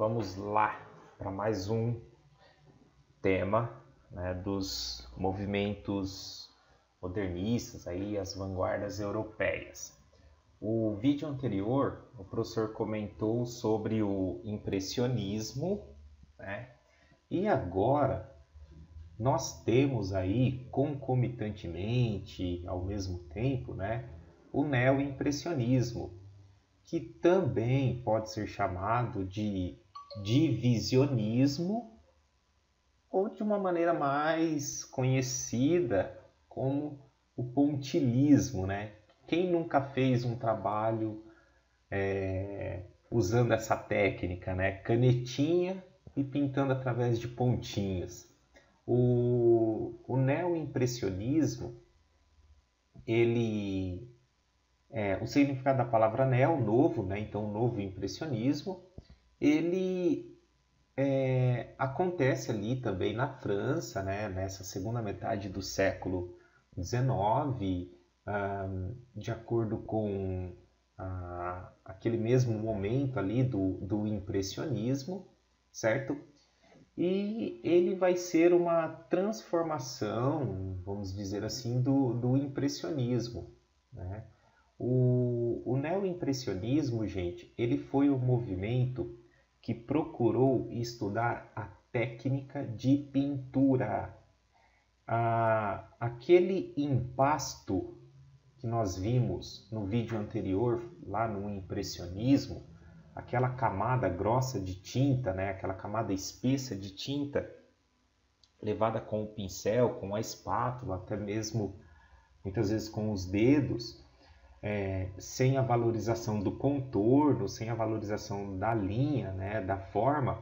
vamos lá para mais um tema, né, dos movimentos modernistas, aí, as vanguardas europeias. O vídeo anterior, o professor comentou sobre o impressionismo, né? E agora nós temos aí concomitantemente, ao mesmo tempo, né, o neoimpressionismo, que também pode ser chamado de divisionismo ou de uma maneira mais conhecida como o pontilhismo, né? Quem nunca fez um trabalho usando essa técnica, né? Canetinha e pintando através de pontinhos. O neoimpressionismo, o significado da palavra neo, novo, né? Então, novo impressionismo, ele acontece ali também na França, né? Nessa segunda metade do século XIX, de acordo com aquele mesmo momento ali do impressionismo, certo? E ele vai ser uma transformação, vamos dizer assim, do impressionismo, né? O neoimpressionismo, gente, ele foi um movimento que procurou estudar a técnica de pintura. Aquele impasto que nós vimos no vídeo anterior, lá no impressionismo, aquela camada grossa de tinta, né? Aquela camada espessa de tinta, levada com o pincel, com a espátula, até mesmo muitas vezes com os dedos, sem a valorização do contorno, sem a valorização da linha, né? Da forma.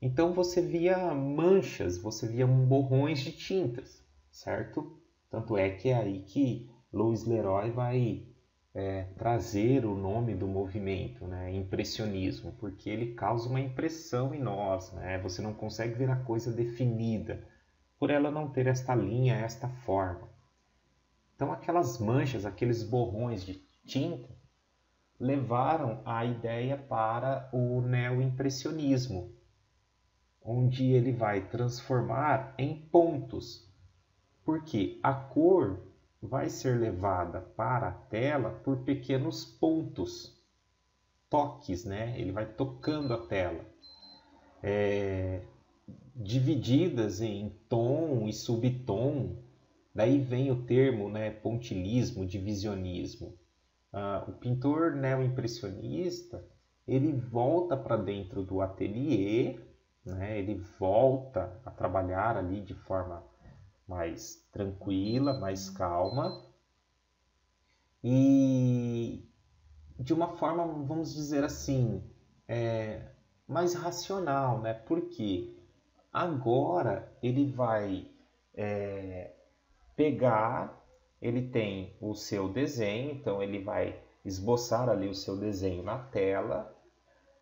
Então você via manchas, você via borrões de tintas, certo? Tanto é que é aí que Louis Leroy vai trazer o nome do movimento, né? Impressionismo, porque ele causa uma impressão em nós, né? Você não consegue ver a coisa definida, por ela não ter esta linha, esta forma. Então aquelas manchas, aqueles borrões de tinta, levaram a ideia para o neoimpressionismo, onde ele vai transformar em pontos, porque a cor vai ser levada para a tela por pequenos pontos, toques, né? Ele vai tocando a tela, divididas em tom e subtom. Daí vem o termo, né, pontilhismo, divisionismo. O pintor neoimpressionista, ele volta para dentro do ateliê, né? Ele volta a trabalhar ali de forma mais tranquila, mais calma e de uma forma, vamos dizer assim, mais racional, né? Porque agora ele vai pegar, ele tem o seu desenho, então ele vai esboçar ali o seu desenho na tela,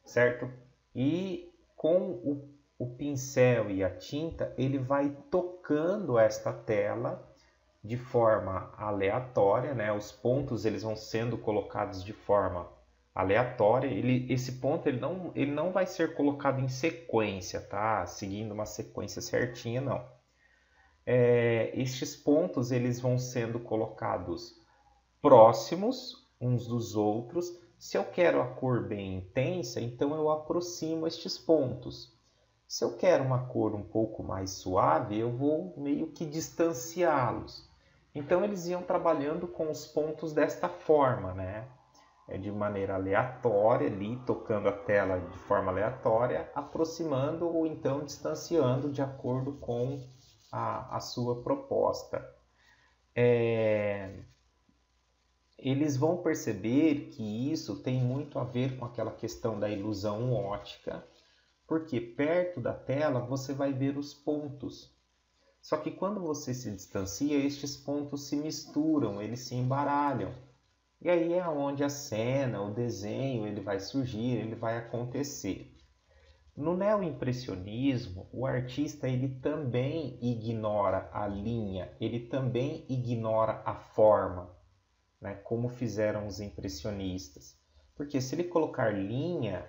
certo? E com o pincel e a tinta, ele vai tocando esta tela de forma aleatória, né? Os pontos eles vão sendo colocados de forma aleatória. Esse ponto ele não vai ser colocado em sequência, tá? Seguindo uma sequência certinha, não. Estes pontos eles vão sendo colocados próximos uns dos outros. Se eu quero a cor bem intensa, então eu aproximo estes pontos. Se eu quero uma cor um pouco mais suave, eu vou meio que distanciá-los. Então eles iam trabalhando com os pontos desta forma, né? De maneira aleatória, ali tocando a tela de forma aleatória, aproximando ou então distanciando de acordo com a sua proposta. Eles vão perceber que isso tem muito a ver com aquela questão da ilusão óptica, porque perto da tela você vai ver os pontos. Só que quando você se distancia, estes pontos se misturam, eles se embaralham. E aí é onde a cena, o desenho, ele vai surgir, ele vai acontecer. No neoimpressionismo, o artista ele também ignora a linha, ele também ignora a forma, né, como fizeram os impressionistas. Porque se ele colocar linha,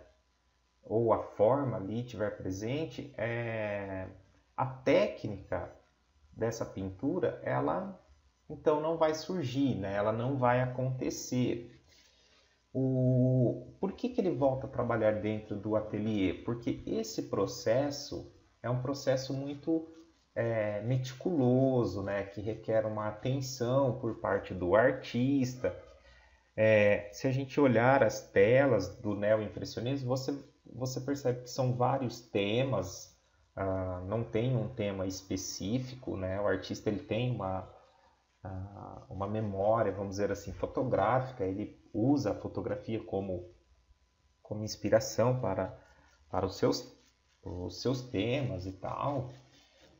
ou a forma ali estiver presente, a técnica dessa pintura, ela então não vai surgir, né? Ela não vai acontecer. Por que ele volta a trabalhar dentro do ateliê? Porque esse processo é um processo muito meticuloso, né? Que requer uma atenção por parte do artista. Se a gente olhar as telas do neoimpressionismo, você percebe que são vários temas, não tem um tema específico, né? O artista ele tem uma memória, vamos dizer assim, fotográfica, ele usa a fotografia como inspiração para os seus temas e tal,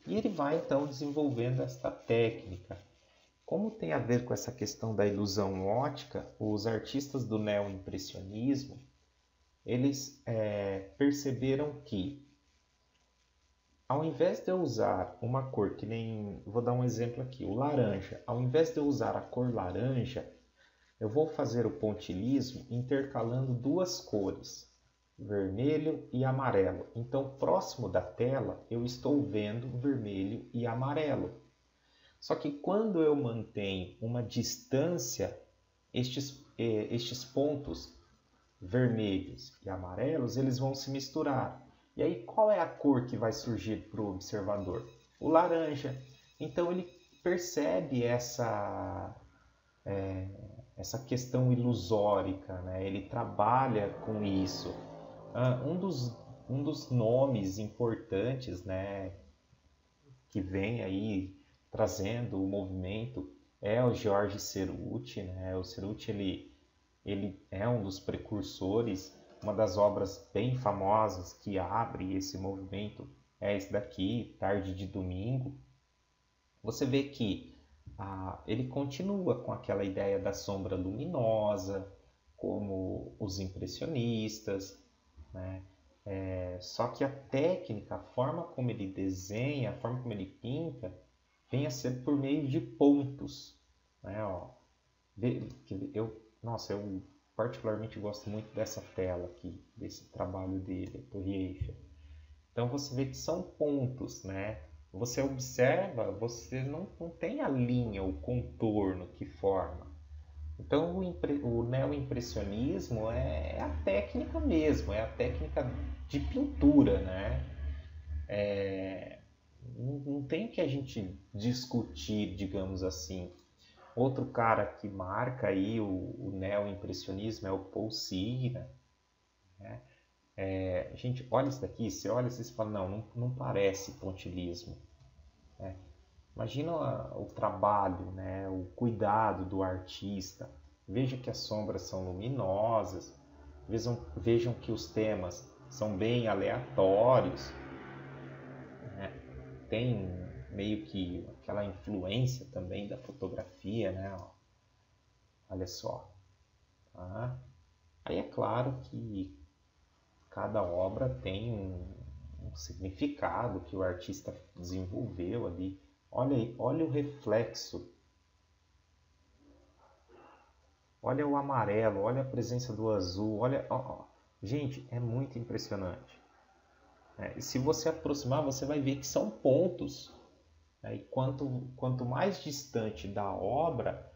e ele vai então desenvolvendo esta técnica. Como tem a ver com essa questão da ilusão ótica, os artistas do neoimpressionismo, eles perceberam que, ao invés de eu usar uma cor que nem, vou dar um exemplo aqui, o laranja, ao invés de eu usar a cor laranja, eu vou fazer o pontilhismo intercalando duas cores, vermelho e amarelo. Então, próximo da tela, eu estou vendo vermelho e amarelo. Só que quando eu mantenho uma distância, estes pontos vermelhos e amarelos, eles vão se misturar. E aí, qual é a cor que vai surgir para o observador? O laranja. Então, ele percebe essa questão ilusórica, né? Ele trabalha com isso. Um dos nomes importantes, né, que vem aí trazendo o movimento é o George Cerruti, né? O Cerruti ele é um dos precursores, uma das obras bem famosas que abre esse movimento é esse daqui, Tarde de Domingo. Você vê que ele continua com aquela ideia da sombra luminosa, como os impressionistas, né? Só que a técnica, a forma como ele desenha, a forma como ele pinta, vem a ser por meio de pontos, né? Ó, eu particularmente gosto muito dessa tela aqui, desse trabalho dele, do Reicha. Então você vê que são pontos, né? Você observa, você não tem a linha, o contorno que forma. Então o neoimpressionismo é a técnica mesmo, é a técnica de pintura, né? Não tem que a gente discutir, digamos assim. Outro cara que marca aí o neoimpressionismo é o Paul Signa, né? Gente, olha isso daqui, você olha e fala, não parece pontilhismo. Né? Imagina o trabalho, né? O cuidado do artista. Veja que as sombras são luminosas, vejam que os temas são bem aleatórios, né? Tem meio que aquela influência também da fotografia, né? Olha só. Tá? Aí é claro que cada obra tem um significado que o artista desenvolveu ali. Olha aí, olha o reflexo. Olha o amarelo, olha a presença do azul, olha, ó. Gente, é muito impressionante. E se você aproximar, você vai ver que são pontos. E quanto mais distante da obra,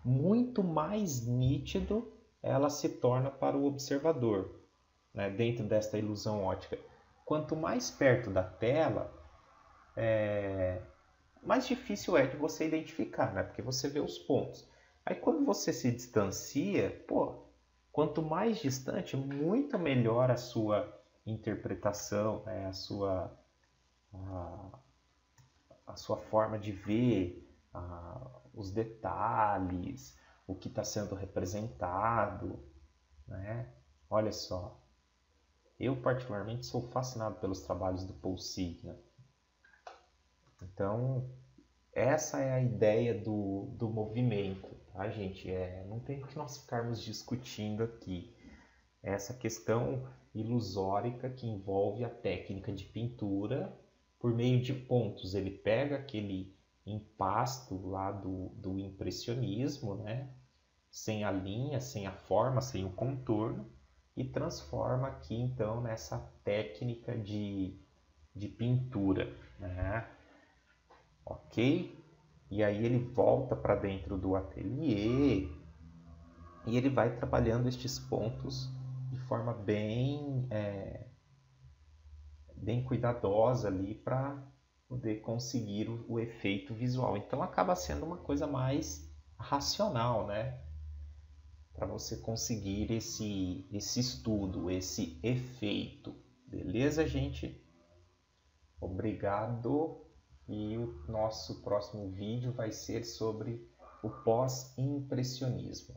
muito mais nítido ela se torna para o observador, né, dentro desta ilusão ótica. Quanto mais perto da tela, mais difícil é de você identificar, né, porque você vê os pontos. Aí quando você se distancia, quanto mais distante, muito melhor a sua interpretação, né, a sua forma de ver os detalhes, o que está sendo representado, né? Olha só, eu particularmente sou fascinado pelos trabalhos do Paul Signa. Então, essa é a ideia do movimento, tá, gente? Não tem que nós ficarmos discutindo aqui. Essa questão ilusórica que envolve a técnica de pintura por meio de pontos. Ele pega aquele impasto lá do impressionismo, né? Sem a linha, sem a forma, sem o contorno, e transforma aqui então nessa técnica de pintura, né? Ok? E aí ele volta para dentro do ateliê e ele vai trabalhando estes pontos de forma bem cuidadosa ali para poder conseguir o efeito visual. Então acaba sendo uma coisa mais racional, né? Para você conseguir esse estudo, esse efeito. Beleza, gente? Obrigado. E o nosso próximo vídeo vai ser sobre o pós-impressionismo.